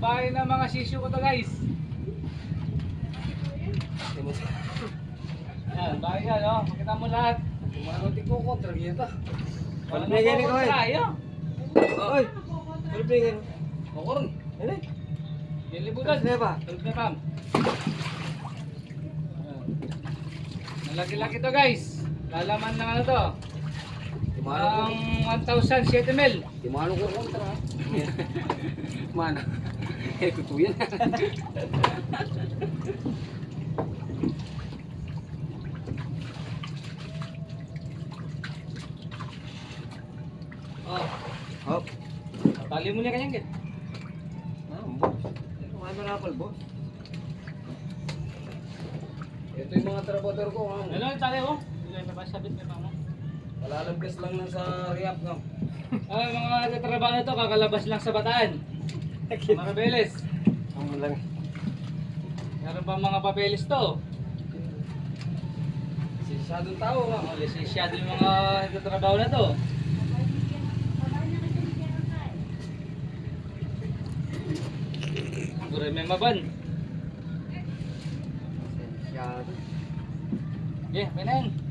bahay ng mga sisyo ko to guys. Yan, bahay yan oh. Makita mo lahat. Mano ko kontra kita. Wala Balik na ni po ko. tayo. Oy. Balik. Mokoron. Ini. Dilibutan. Ano ba? Tulog na pam. Malaki-laki to guys. Lalaman ng ano to. Ang 1,000 ml. Di mano ko kontra. Mana? Kutuyan. Oh, Hop. tali mo niya kanyang kit. Boss. Kumain marapal, boss. Ito yung mga trabador ko. Hello, tali mo. Hindi pa sabit na pa mo. Palalabgas lang lang sa Riyadh, no? Ay, mga nagtatrabaho na to, kakalabas lang sa Bataan. Marabeles. Ang lang. Meron ba mga papeles to? Sisyadong tao, nga. Mga lisensyado yung mga nagtatrabaho na to. Siguro may maban. Sisyado. Yeah, may na yan.